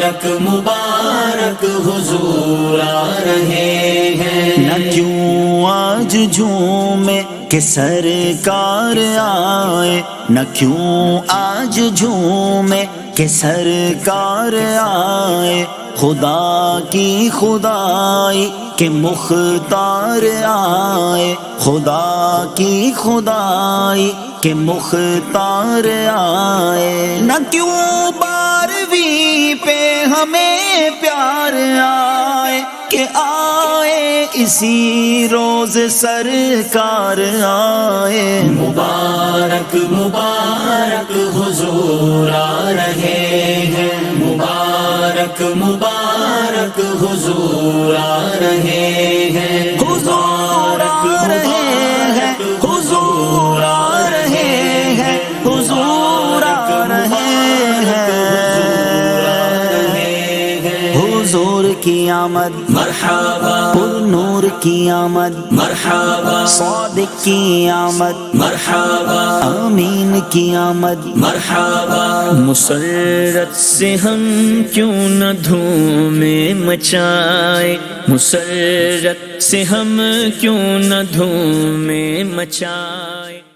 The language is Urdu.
مبارک مبارک حضور آ رہے ہیں۔ نہ کیوں آج جھومے کہ سرکار آئے، نہ کیوں آج جھومے کہ سرکار آئے، خدا کی خدائی کہ مختار آئے، خدا کی خدائی کہ مختار آئے۔ نہ کیوں بارہویں پہ ہمیں پیار آئے کہ آئے اسی روز سرکار آئے۔ مبارک مبارک حضور آ رہے ہیں، مبارک مبارک حضور آ رہے ہیں، حضور آ رہے ہیں، حضور آ رہے ہیں، حضور آ رہے ہیں۔ حضور کی آمد مرحبا، پر نور کی آمد مرحبا، صادق کی آمد مرحبا، امین کی آمد مرحبا۔ مسرت سے ہم کیوں نہ دھومیں مچائے، مسرت سے ہم کیوں نہ دھومیں مچائے۔